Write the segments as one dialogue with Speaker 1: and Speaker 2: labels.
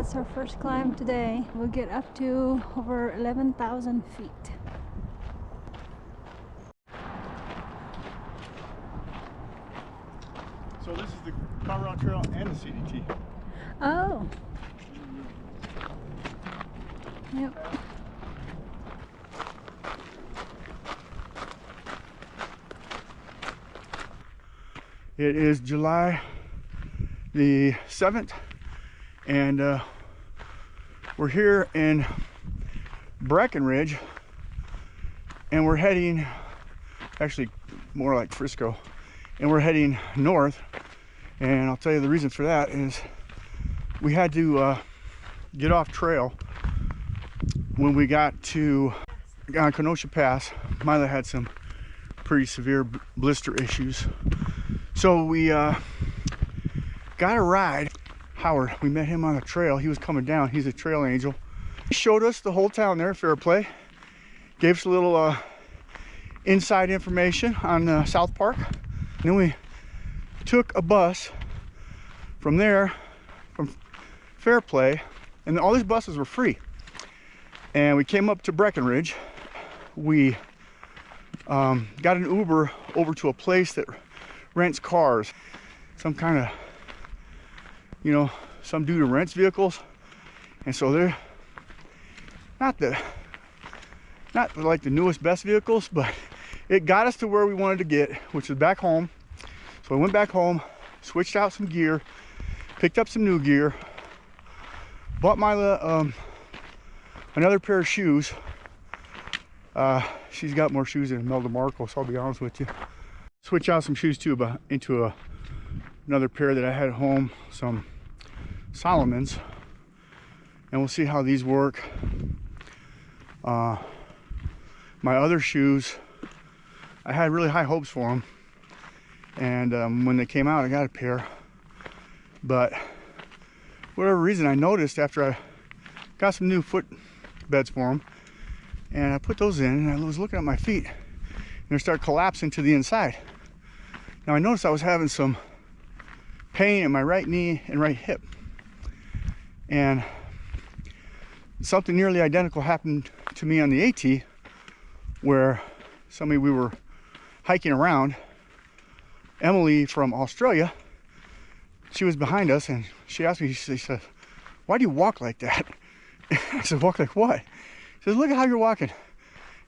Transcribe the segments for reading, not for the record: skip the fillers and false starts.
Speaker 1: It's our first climb today. We'll get up to over 11,000 feet.
Speaker 2: So this is the Colorado Trail and the CDT.
Speaker 1: Oh. Yep.
Speaker 2: It is July the 7th, and we're here in Breckenridge, and we're heading, actually more like Frisco, and we're heading north. And I'll tell you the reason for that is we had to get off trail when we got to Kenosha Pass. Mila had some pretty severe blister issues, so we got a ride. Howard, we met him on a trail. He was coming down. He's a trail angel. He showed us the whole town there, Fairplay. Gave us a little inside information on South Park. And then we took a bus from there, from Fairplay, and all these buses were free. And we came up to Breckenridge. We got an Uber over to a place that rents cars. Some kind of, you know, some dude who rents vehicles. And so they're not like the newest, best vehicles, but it got us to where we wanted to get, which is back home. So I went back home, switched out some gear, picked up some new gear, bought Mila another pair of shoes. She's got more shoes than Imelda Marcos, I'll be honest with you. Switch out some shoes too, but into another pair that I had at home, some Solomons, and we'll see how these work. My other shoes, I had really high hopes for them, and when they came out, I got a pair. But for whatever reason, I noticed after I got some new foot beds for them, and I put those in, and I was looking at my feet, and they started collapsing to the inside. Now I noticed I was having some pain in my right knee and right hip, and something nearly identical happened to me on the AT, where we were hiking around. Emily from Australia, she was behind us, and she asked me, she said, "Why do you walk like that?" I said, "Walk like what?" She says, "Look at how you're walking."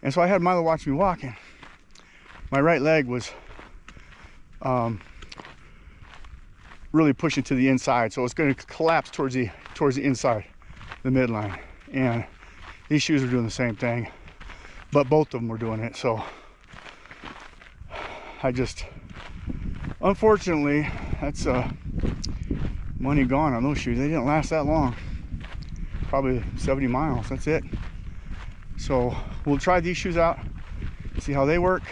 Speaker 2: And so I had Milo watch me walking. My right leg was really pushing to the inside, so it's going to collapse towards the inside, the midline. And these shoes are doing the same thing, but both of them were doing it. So I just, unfortunately, that's money gone on those shoes. They didn't last that long, probably 70 miles, that's it. So we'll try these shoes out, see how they work.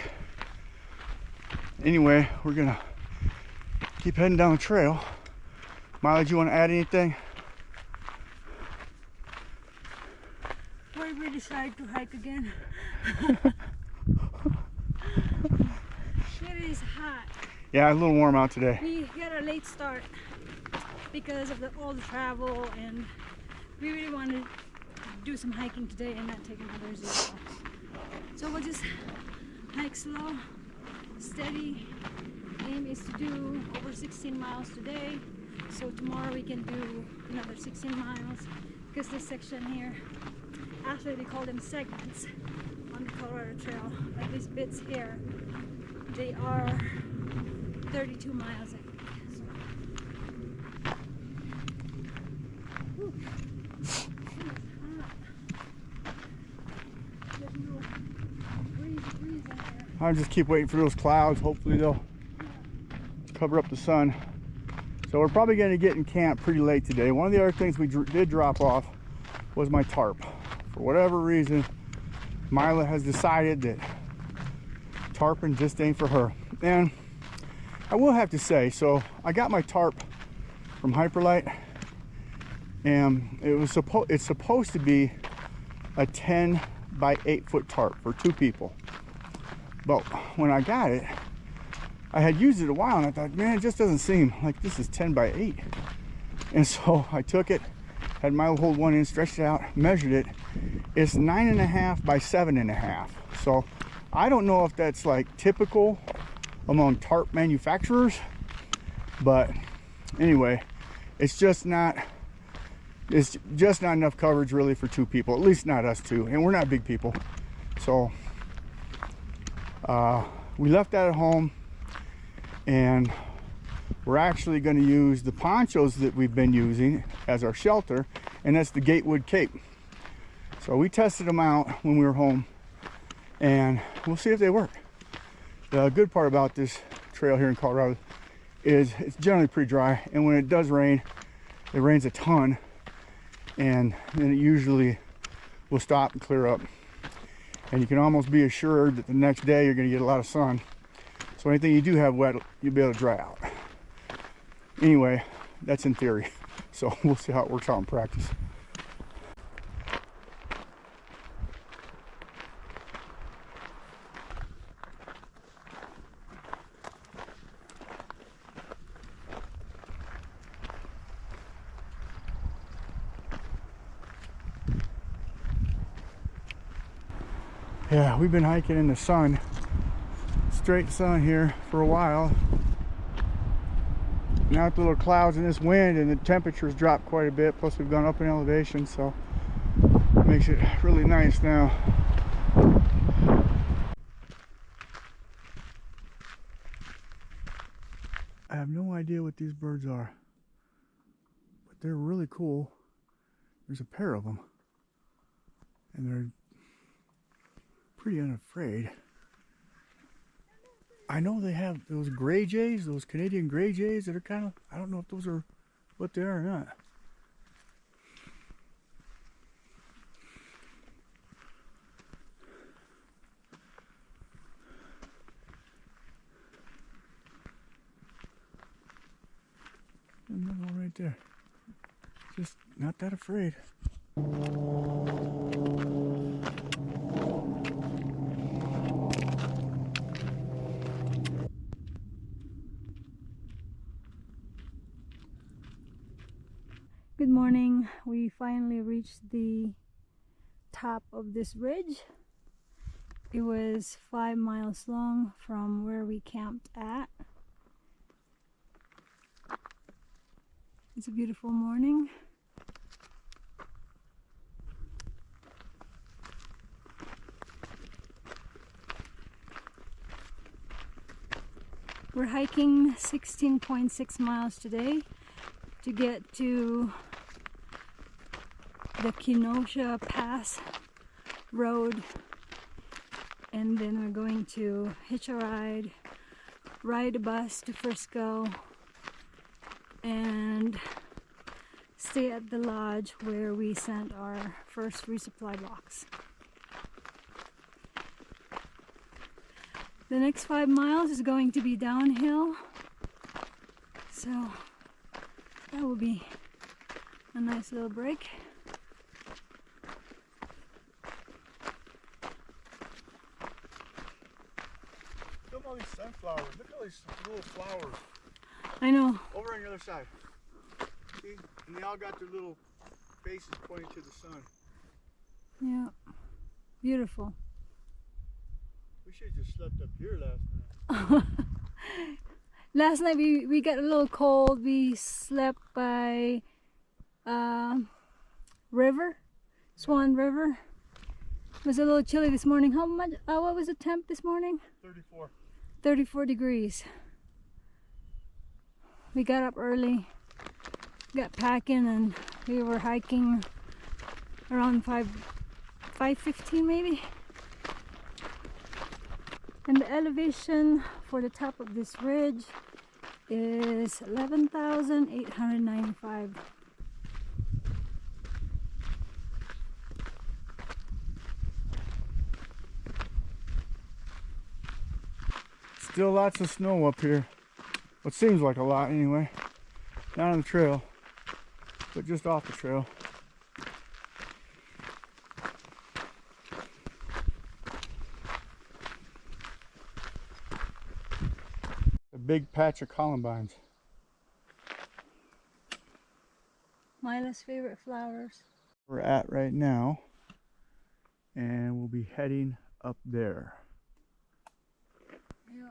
Speaker 2: Anyway, we're gonna keep heading down the trail. Miley, do you want to add anything?
Speaker 1: Why we decided to hike again? It is hot.
Speaker 2: Yeah, a little warm out today.
Speaker 1: We got a late start because of all the travel, and we really wanted to do some hiking today and not take another zero. So we'll just hike slow, steady. Aim is to do over 16 miles today, so tomorrow we can do another 16 miles, because this section here, actually they call them segments on the Colorado Trail, but these bits here, they are 32 miles, I think. So. Whew.
Speaker 2: I'll just keep waiting for those clouds. Hopefully they'll cover up the sun. So we're probably going to get in camp pretty late today. One of the other things we did drop off was my tarp. For whatever reason, Mila has decided that tarping just ain't for her. And I will have to say, so I got my tarp from Hyperlite, and it's supposed to be a 10 by 8 foot tarp for 2 people. But when I got it, I had used it a while, and I thought, man, it just doesn't seem like this is 10 by 8. And so I took it had my old one in, stretched it out, measured it. It's 9.5 by 7.5. So I don't know if that's like typical among tarp manufacturers, but anyway, it's just not enough coverage really for two people, at least not us two, and we're not big people. So we left that at home, and we're actually going to use the ponchos that we've been using as our shelter, and that's the Gatewood Cape. So we tested them out when we were home, and we'll see if they work. The good part about this trail here in Colorado is it's generally pretty dry, and when it does rain, it rains a ton, and then it usually will stop and clear up. And you can almost be assured that the next day you're going to get a lot of sun. So anything you do have wet, you'll be able to dry out. Anyway, that's in theory. So we'll see how it works out in practice. Yeah, we've been hiking in the sun, straight sun here for a while. Now with the little clouds and this wind, and the temperatures dropped quite a bit, plus we've gone up in elevation, so it makes it really nice now. I have no idea what these birds are, but they're really cool. There's a pair of them, and they're pretty unafraid. I know they have those gray jays, those Canadian gray jays that are kind of, I don't know if those are what they are or not. Another one right there. Just not that afraid.
Speaker 1: Good morning. We finally reached the top of this ridge. It was 5 miles long from where we camped at. It's a beautiful morning. We're hiking 16.6 miles today to get to the Kenosha Pass Road, and then we're going to hitch a ride a bus to Frisco, and stay at the lodge where we sent our first resupply box. The next 5 miles is going to be downhill, so that will be a nice little break.
Speaker 2: Look at all these sunflowers. Look at all these little flowers.
Speaker 1: I know.
Speaker 2: Over on the other side. See? And they all got their little faces pointing to the sun.
Speaker 1: Yeah. Beautiful.
Speaker 2: We should have just slept up here last night.
Speaker 1: Last night we got a little cold. We slept by river, Swan River. It was a little chilly this morning. How much? What was the temp this morning?
Speaker 2: 34.
Speaker 1: 34 degrees. We got up early, got packing, and we were hiking around 5:15 maybe. And the elevation for the top of this ridge is 11,895.
Speaker 2: Still lots of snow up here. What seems like a lot anyway. Not on the trail, but just off the trail. A big patch of columbines.
Speaker 1: Mila's favorite flowers.
Speaker 2: We're at right now, and we'll be heading up there.
Speaker 1: Yeah.